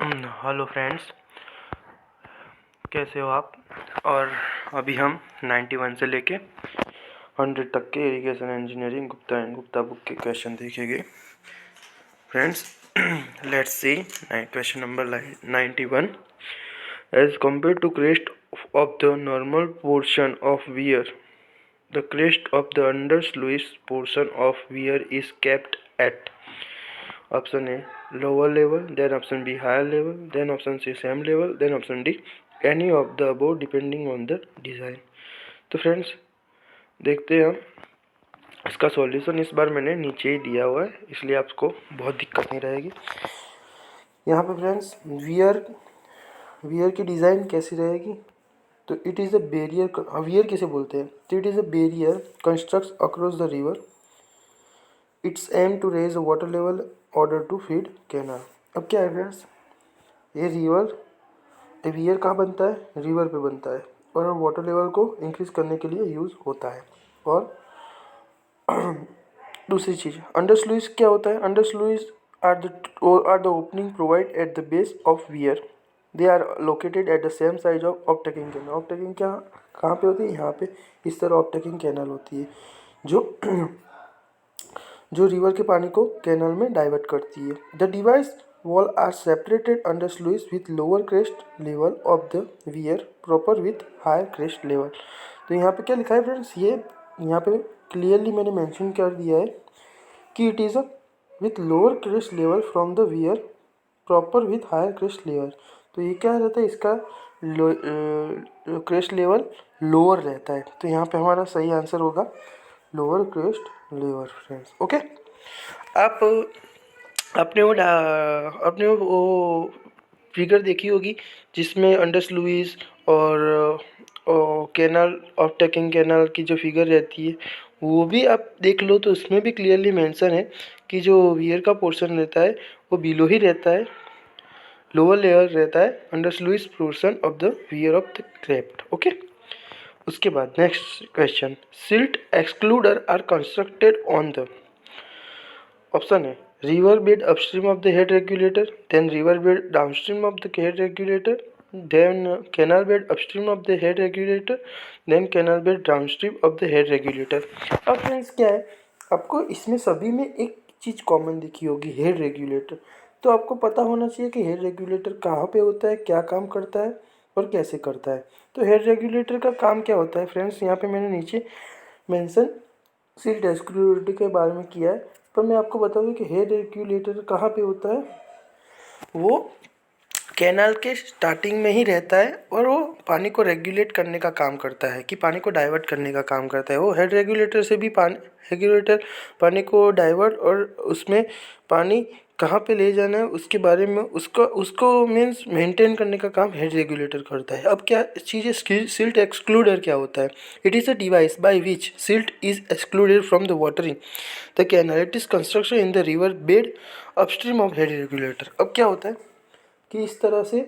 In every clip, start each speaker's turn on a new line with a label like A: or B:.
A: Hello friends, कैसे हो आप। और अभी हम 91 से लेके 100 तक के irrigation engineering Gupta and Gupta book के क्वेश्चन देखेंगे friends. Let's see question number 91। As compared to crest of the normal portion of weir, the crest of the undersluice portion of weir is kept at option A lower level, then option B higher level, then option C same level, then option D any of the above depending on the design. तो friends देखते हैं हम इसका solution. इस बार मैंने नीचे ही दिया हुआ है, इसलिए आपको बहुत दिक्कत नहीं रहेगी। यहाँ पे फ्रेंड्स वियर की डिज़ाइन कैसी रहेगी, तो it is a barrier. Weir किसे बोलते हैं, तो it is a barrier constructs across the river. It's aim to raise water level order to feed canal. अब क्या है फ्रेंड्स, ये वियर कहाँ बनता है, रिवर पे बनता है और वाटर लेवल को इंक्रीज करने के लिए यूज़ होता है। और दूसरी चीज़ अंडर स्लूइस क्या होता है, under sluice are the opening provide at the base of weir. They are located at the same size of offtaking canal. Offtaking क्या कहाँ पे होती है, यहाँ पे इस तरह ऑपटेकिंग कैनल होती है जो जो रिवर के पानी को कैनल में डाइवर्ट करती है। The device wall are separated under sluice with lower crest level of the weir proper with higher crest level. तो यहाँ पे क्या लिखा है फ्रेंड्स, ये यहाँ पे क्लियरली मैंने मेंशन कर दिया है कि it is a with lower crest level from the weir proper with higher crest level. तो ये क्या रहता है, इसका क्रेस्ट लेवल लोअर रहता है। तो यहाँ पे हमारा सही आंसर होगा lower crest level friends. Okay, आप अपने वो फिगर देखी होगी जिसमें अंडर लुइस और कैनाल ऑफ टेकिंग कैनाल की जो फिगर रहती है वो भी आप देख लो, तो उसमें भी क्लियरली मेंशन है कि जो वियर का पोर्शन रहता है वो बिलो ही रहता है, लोअर लेयर रहता है under sluice portion of the weir of the crest. Okay, उसके बाद next question, silt excluder are constructed on the option है river bed upstream of the head regulator, then river bed downstream of the head regulator, then canal bed upstream of the head regulator, then canal bed downstream of the head regulator. अब friends क्या है, आपको इसमें सभी में एक चीज़ common दिखी होगी, हेड रेगुलेटर। तो आपको पता होना चाहिए कि हेड रेगुलेटर कहाँ पे होता है, क्या काम करता है और कैसे करता है। तो हेड रेगुलेटर का काम क्या होता है फ्रेंड्स, यहाँ पे मैंने नीचे मेंशन सिल्ट एक्सक्लूडेड के बारे में किया है, पर मैं आपको बता दूं कि हेड रेगुलेटर कहाँ पे होता है, वो कैनाल के स्टार्टिंग में ही रहता है और वो पानी को रेगुलेट करने का काम करता है, कि पानी को डाइवर्ट करने का काम करता है। वो हेड रेगुलेटर से भी पानी को डाइवर्ट और उसमें पानी कहाँ पे ले जाना है उसके बारे में उसको मीन्स मेंटेन करने का काम हेड रेगुलेटर करता है। अब क्या चीज़ है, सिल्ट एक्सक्लूडर क्या होता है, it is a device by which silt is excluded from the watering the canal. It is construction in the river bed upstream of head regulator. अब क्या होता है कि इस तरह से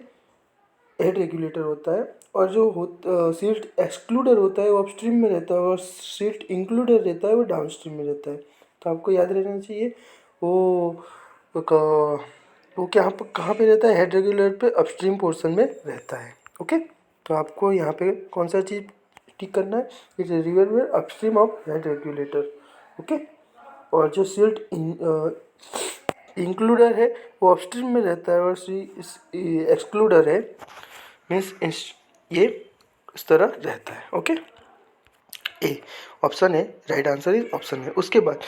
A: हेड रेगुलेटर होता है और जो सिल्ट एक्सक्लूडर होता है वो अपस्ट्रीम में रहता है और सिल्ट इंक्लूडर रहता है वो डाउनस्ट्रीम में रहता है। तो आपको याद रहना चाहिए वो वो कहाँ पे रहता है, हेड रेगुलेटर पे अपस्ट्रीम पोर्शन में रहता है। ओके, तो आपको यहाँ पे कौन सा चीज़ टिक करना है, इट इज रिवर में upstream of head regulator. Okay, और जो सिल्ट इंक्लूडर है वो अपस्ट्रीम में रहता है और एक्सक्लूडर है मीन्स ये इस तरह रहता है। ओके, ए ऑप्शन है, राइट आंसर इज ऑप्शन है। उसके बाद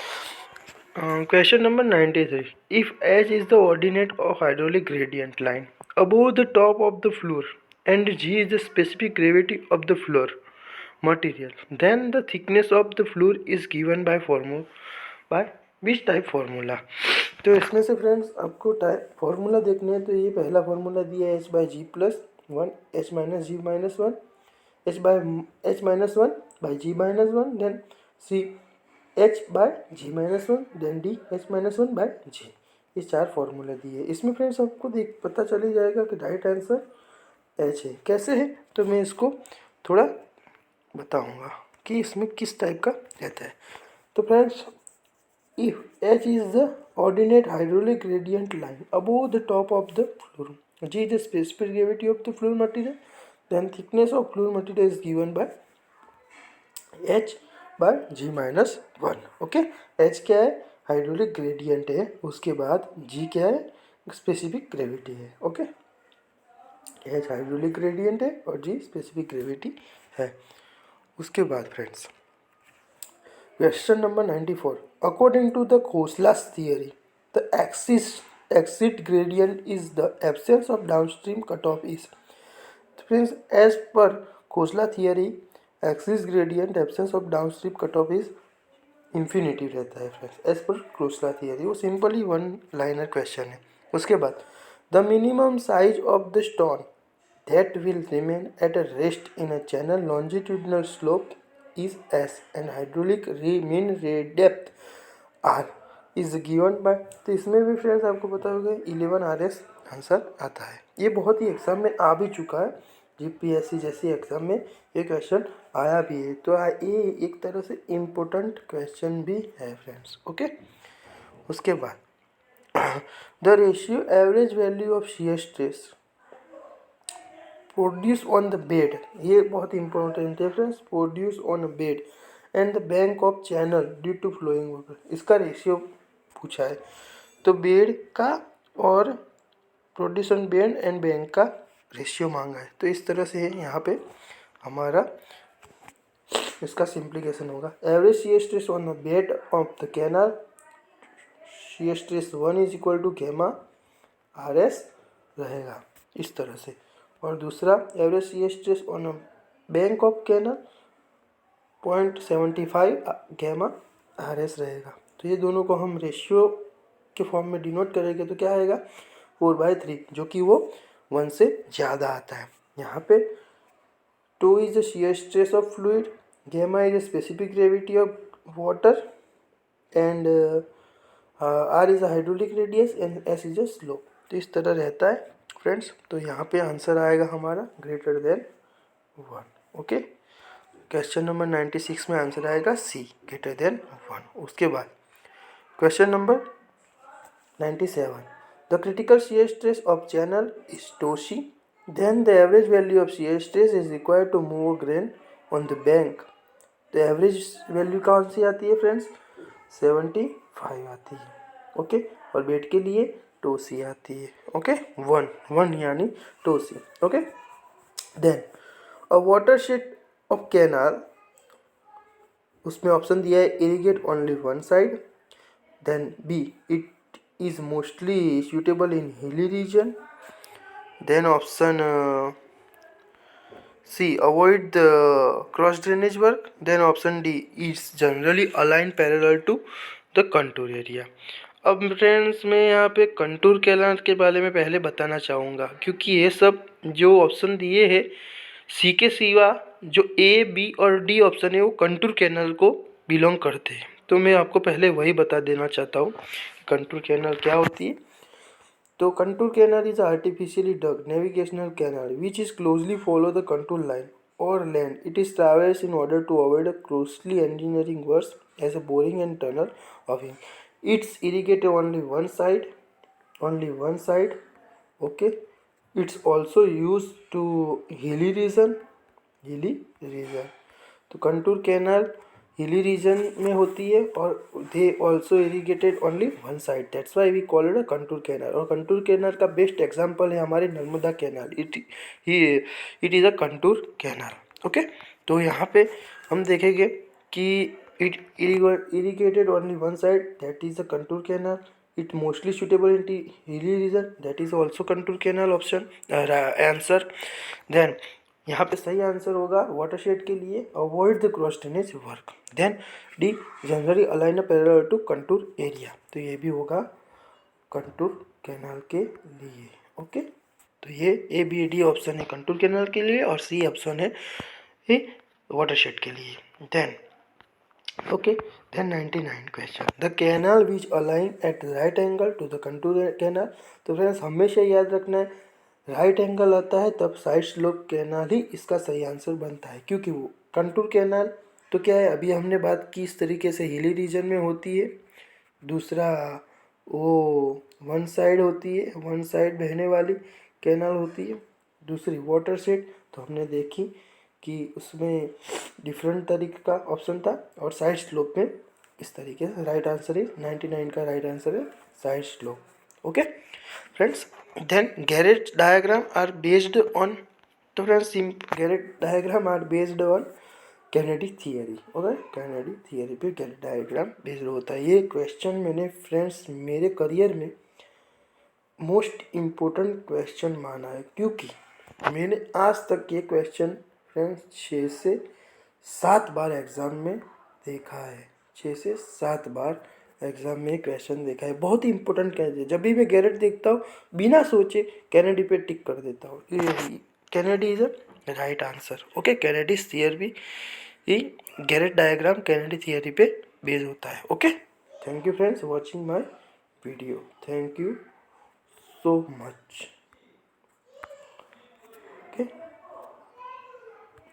A: question number 93, if H is the ordinate of hydraulic gradient line above the top of the floor and G is the specific gravity of the floor material, then the thickness of the floor is given by which type formula. तो इसमें से friends आपको type formula देखने हैं, तो ये पहला formula दिया है H by G plus one H minus G minus one H minus one by G minus one, then C H by G minus one, then D H minus one by G. ये चार formula दिए। इसमें friends आपको पता चल ही जाएगा कि right answer H है। कैसे है, तो मैं इसको थोड़ा बताऊंगा कि इसमें किस टाइप का रहता है। तो friends if H is the ordinate hydraulic gradient line above the top of the floor, G is the specific gravity of the fluid material. Then thickness of fluid material is given by H by G minus 1. Okay, H क्या है, hydraulic gradient है, उसके बाद G क्या है, specific gravity है. Okay, H hydraulic gradient है और G स्पेसिफिक ग्रेविटी है. उसके बाद friends question number 94. According to the Khosla's theory the exit gradient is the absence of downstream cutoff is. Friends, as per Khosla theory, axis gradient absence of downstream cutoff is infinity रहता है friends, as per Khosla theory. वो simply one liner question है. उसके बाद the minimum size of the stone that will remain at a rest in a channel longitudinal slope is S and hydraulic mean depth R is given by. तो इसमें भी friends आपको पता होगा 11 RS answer आता है. ये बहुत ही एग्जाम में आ भी चुका है, जीपीएससी जैसी एग्जाम में ये क्वेश्चन आया भी है. तो ये एक तरह से इम्पोर्टेंट क्वेश्चन भी है फ्रेंड्स. ओके, उसके बाद the ratio average value of shear stress produce on the bed, ये बहुत इंपॉर्टेंट है friends. Produce on a bed and the bank of channel due to flowing water, इसका रेशियो पूछा है. तो बेड का और produce on bed and bank का रेशियो मांगा है. तो इस तरह से यहाँ पे हमारा इसका सिंप्लीकेशन होगा. Average shear stress on the bed of the canal, shear stress 1 is equal to gamma RS रहेगा इस तरह से. और दूसरा average shear stress on a bank of canal 0.75 gamma RS रहेगा. तो ये दोनों को हम रेशियो के फॉर्म में डिनोट करेंगे तो क्या आएगा 4/3, जो कि वो 1 से ज़्यादा आता है. यहाँ पे 2 is the shear stress of fluid, gamma is the specific gravity of water and R is a hydraulic radius and S is a slope. तो इस तरह रहता है फ्रेंड्स. तो यहाँ पे आंसर आएगा हमारा greater than 1. Okay, question number 96 में आंसर आएगा C, ग्रेटर देन 1. उसके बाद question number 97. The critical shear stress of channel is tau c. Then the average value of shear stress is required to move a grain on the bank. तो average value कौन सी आती है friends 75 आती है. Okay, और bed के लिए to सी आती है. ओके, 1 यानी to C. Okay, then a watershed of canal, उसमें ऑप्शन दिया है irrigate only one side. Then B it is mostly suitable in hilly region. Then option C, avoid the cross drainage work. Then option D is generally aligned parallel to the contour area. अब friends मैं यहाँ पे contour canal के बारे में पहले बताना चाहूँगा, क्योंकि ये सब जो ऑप्शन दिए हैं सी के सिवा जो A, B और D ऑप्शन है वो कंटूर कैनाल को बिलोंग करते हैं. तो मैं आपको पहले वही बता देना चाहता हूँ कंटूर कैनाल क्या होती है. तो contour canal is artificially dug navigational canal which is closely follow the contour line और land. It is traverse in order to avoid a costly engineering works as a boring and tunnel ऑफिंग. It's irrigated only one side. Okay, it's also use to hilly region. तो contour canal hilly region में होती है और they also irrigated only one side. That's why we call it a contour canal. और contour canal का best example है हमारे Narmada canal. It is a contour canal. Okay, तो यहाँ पे हम देखेंगे कि it irrigated only one side, that is a contour canal. It mostly suitable in hilly region, that is also contour canal option answer. Then यहाँ पे सही answer होगा वाटरशेड के लिए avoid the cross drainage work. Then D generally align a parallel to contour area. तो ये भी होगा कंटूर कैनाल के लिए. ओके, तो ये A, B, D ऑप्शन है कंटूर कैनाल के लिए और C ऑप्शन है वाटरशेड के लिए. Then okay, then 99 question. The canal which align at right angle to the contour canal. तो फ्रेंड्स हमेशा याद रखना है राइट एंगल आता है तब साइड स्लोप कैनाल ही इसका सही आंसर बनता है, क्योंकि वो कंटूर कैनाल तो क्या है अभी हमने बात की इस तरीके से हिली रीजन में होती है. दूसरा वो वन साइड होती है, वन साइड बहने वाली. कैनाल होती है। दूसरी वाटर शेड, तो हमने देखी कि उसमें डिफरेंट तरीके का ऑप्शन था, और साइड स्लोप में इस तरीके से। राइट आंसर है 99 का राइट आंसर है side slope. Okay friends, then Garrett diagram are based on, तो friends Garrett diagram are based on Kennedy theory. Okay, Kennedy theory पे गैरेट डायग्राम बेस्ड होता है। ये क्वेश्चन मैंने फ्रेंड्स मेरे करियर में मोस्ट इम्पोर्टेंट क्वेश्चन माना है, क्योंकि मैंने आज तक ये क्वेश्चन फ्रेंड्स 6 से 7 बार एग्ज़ाम में देखा है। 6 से 7 बार एग्ज़ाम में क्वेश्चन देखा है। बहुत ही इंपॉर्टेंट कहते हैं। जब भी मैं गैरेट देखता हूँ बिना सोचे कैनेडी पे टिक कर देता हूँ। Kennedy is a right answer. Okay, Kennedy theory, Garrett diagram Kennedy theory पे बेस्ड होता है। Okay, thank you friends watching my video. Thank you so much. Okay.